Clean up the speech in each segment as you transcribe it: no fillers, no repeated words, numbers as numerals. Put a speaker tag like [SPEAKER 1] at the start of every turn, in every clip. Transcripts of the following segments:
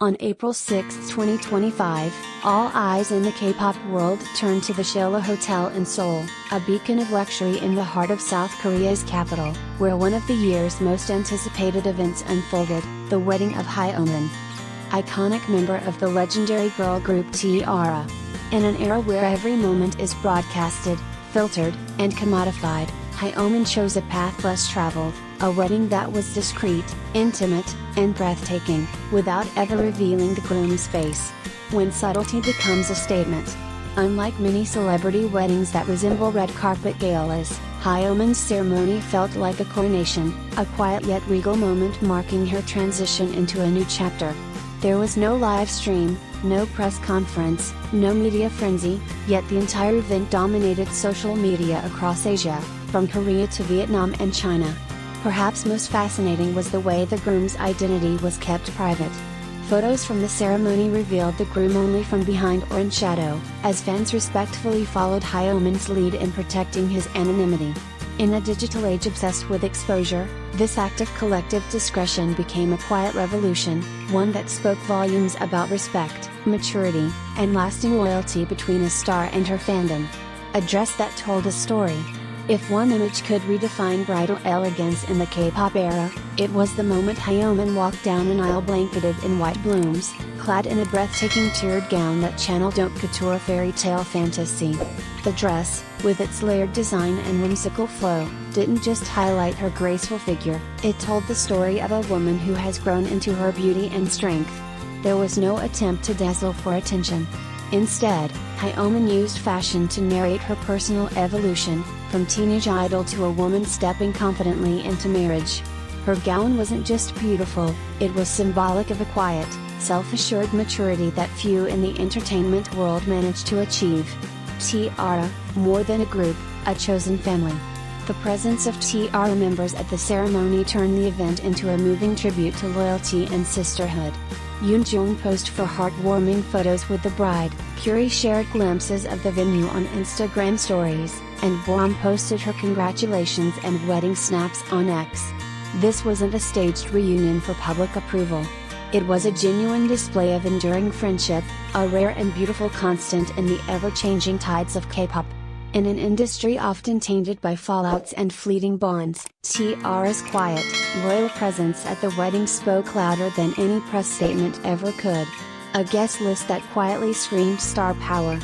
[SPEAKER 1] On April 6, 2025, all eyes in the K-pop world turned to the Shilla Hotel in Seoul, a beacon of luxury in the heart of South Korea's capital, where one of the year's most anticipated events unfolded, the wedding of Hyomin, iconic member of the legendary girl group T-ARA. In an era where every moment is broadcasted, filtered, and commodified, Hyomin chose a path less traveled, a wedding that was discreet, intimate, and breathtaking, without ever revealing the groom's face. When subtlety becomes a statement. Unlike many celebrity weddings that resemble red carpet galas, Hyomin's ceremony felt like a coronation, a quiet yet regal moment marking her transition into a new chapter. There was no live stream, no press conference, no media frenzy, yet the entire event dominated social media across Asia, from Korea to Vietnam and China. Perhaps most fascinating was the way the groom's identity was kept private. Photos from the ceremony revealed the groom only from behind or in shadow, as fans respectfully followed Hyomin's lead in protecting his anonymity. In a digital age obsessed with exposure, this act of collective discretion became a quiet revolution, one that spoke volumes about respect, maturity, and lasting loyalty between a star and her fandom. A dress that told a story. If one image could redefine bridal elegance in the K-pop era, it was the moment Hyomin walked down an aisle blanketed in white blooms, clad in a breathtaking tiered gown that channeled haute couture fairy tale fantasy. The dress, with its layered design and whimsical flow, didn't just highlight her graceful figure, it told the story of a woman who has grown into her beauty and strength. There was no attempt to dazzle for attention. Instead, Hyomin used fashion to narrate her personal evolution, from teenage idol to a woman stepping confidently into marriage. Her gown wasn't just beautiful, it was symbolic of a quiet, self-assured maturity that few in the entertainment world managed to achieve. T-ARA, more than a group, a chosen family. The presence of T-ARA members at the ceremony turned the event into a moving tribute to loyalty and sisterhood. Yoon posed for heartwarming photos with the bride, Curie shared glimpses of the venue on Instagram stories, and Groom posted her congratulations and wedding snaps on X. This wasn't a staged reunion for public approval. It was a genuine display of enduring friendship, a rare and beautiful constant in the ever-changing tides of K-pop. In an industry often tainted by fallouts and fleeting bonds, T-ARA's quiet, loyal presence at the wedding spoke louder than any press statement ever could. A guest list that quietly screamed star power.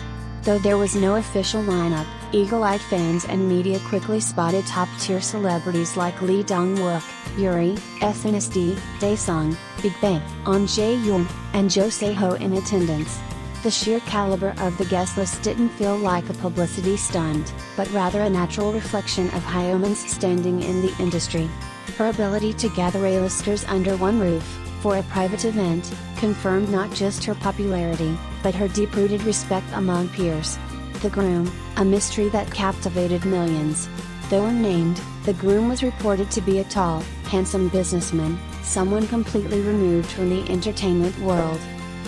[SPEAKER 1] Though there was no official lineup, eagle-eyed fans and media quickly spotted top-tier celebrities like Lee Dong-wook, Yuri, SNSD, Daesung, Big Bang, Ahn Jae-yoon, and Jo Se-ho in attendance. The sheer caliber of the guest list didn't feel like a publicity stunt, but rather a natural reflection of Hyomin's standing in the industry. Her ability to gather A-listers under one roof, for a private event, confirmed not just her popularity, but her deep-rooted respect among peers. The groom, a mystery that captivated millions. Though unnamed, the groom was reported to be a tall, handsome businessman, someone completely removed from the entertainment world.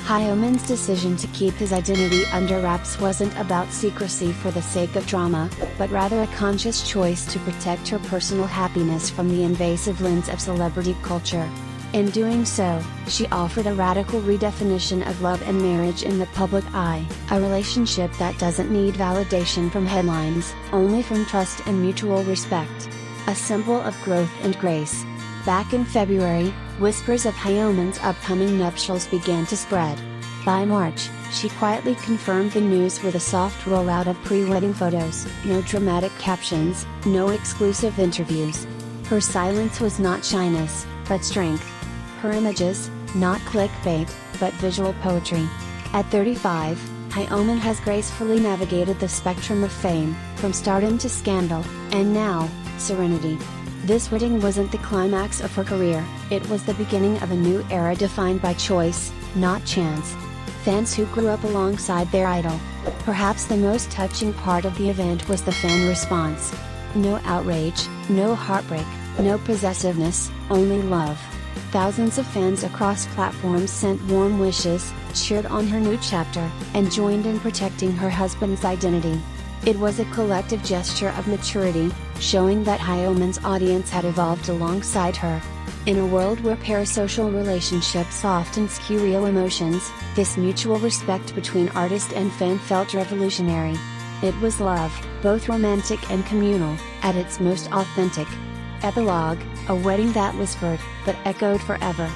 [SPEAKER 1] Hyomin's decision to keep his identity under wraps wasn't about secrecy for the sake of drama, but rather a conscious choice to protect her personal happiness from the invasive lens of celebrity culture. In doing so, she offered a radical redefinition of love and marriage in the public eye, a relationship that doesn't need validation from headlines, only from trust and mutual respect. A symbol of growth and grace. Back in February, whispers of Hyomin's upcoming nuptials began to spread. By March, she quietly confirmed the news with a soft rollout of pre-wedding photos, no dramatic captions, no exclusive interviews. Her silence was not shyness, but strength. Her images, not clickbait, but visual poetry. At 35, Hyomin has gracefully navigated the spectrum of fame, from stardom to scandal, and now, serenity. This wedding wasn't the climax of her career, it was the beginning of a new era defined by choice, not chance. Fans who grew up alongside their idol. Perhaps the most touching part of the event was the fan response. No outrage, no heartbreak, no possessiveness, only love. Thousands of fans across platforms sent warm wishes, cheered on her new chapter, and joined in protecting her husband's identity. It was a collective gesture of maturity, showing that Hyomin's audience had evolved alongside her. In a world where parasocial relationships often skew real emotions, this mutual respect between artist and fan felt revolutionary. It was love, both romantic and communal, at its most authentic. Epilogue, a wedding that whispered, but echoed forever.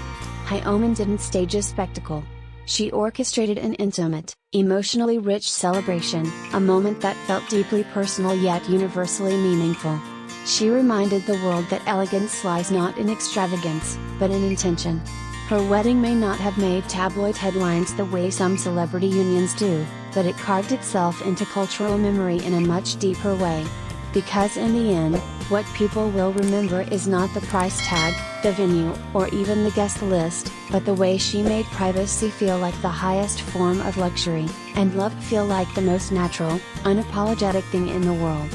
[SPEAKER 1] Hyomin didn't stage a spectacle. She orchestrated an intimate, emotionally rich celebration, a moment that felt deeply personal yet universally meaningful. She reminded the world that elegance lies not in extravagance, but in intention. Her wedding may not have made tabloid headlines the way some celebrity unions do, but it carved itself into cultural memory in a much deeper way. Because in the end, what people will remember is not the price tag, the venue, or even the guest list, but the way she made privacy feel like the highest form of luxury, and love feel like the most natural, unapologetic thing in the world.